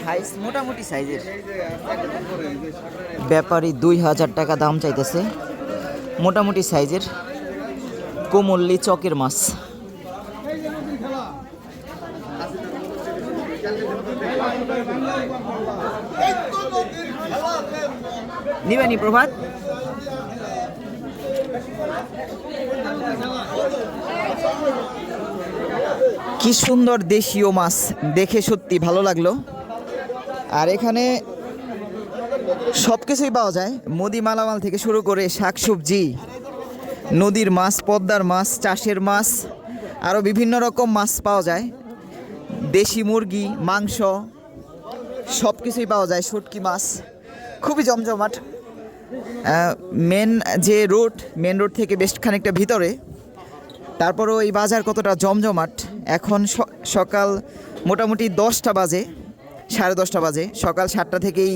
Size মোটামুটি সাইজের। ব্যাপারী 2000 টাকা দাম চাইতেছে, মোটামুটি সাইজের কোমল্লি চকের মাছ। নিবানি প্রভাত, কি সুন্দর দেশীয় মাছ, দেখে সত্যি ভালো লাগলো। আর এখানে সব কিছুই পাওয়া যায়, মুদি মালামাল থেকে শুরু করে শাকসবজি, নদীর মাছ, পদ্মার মাছ, চাষের মাছ, আরও বিভিন্ন রকম মাছ পাওয়া যায়। দেশি মুরগি, মাংস, সব কিছুই পাওয়া যায়। শুটকি মাছ, খুবই জমজমাট। মেন রোড থেকে বেশ খানিকটা ভিতরে, তারপরও এই বাজার কতটা জমজমাট। এখন সকাল মোটামুটি 10টা বাজে, 10:30 বাজে। সকাল 7টা থেকেই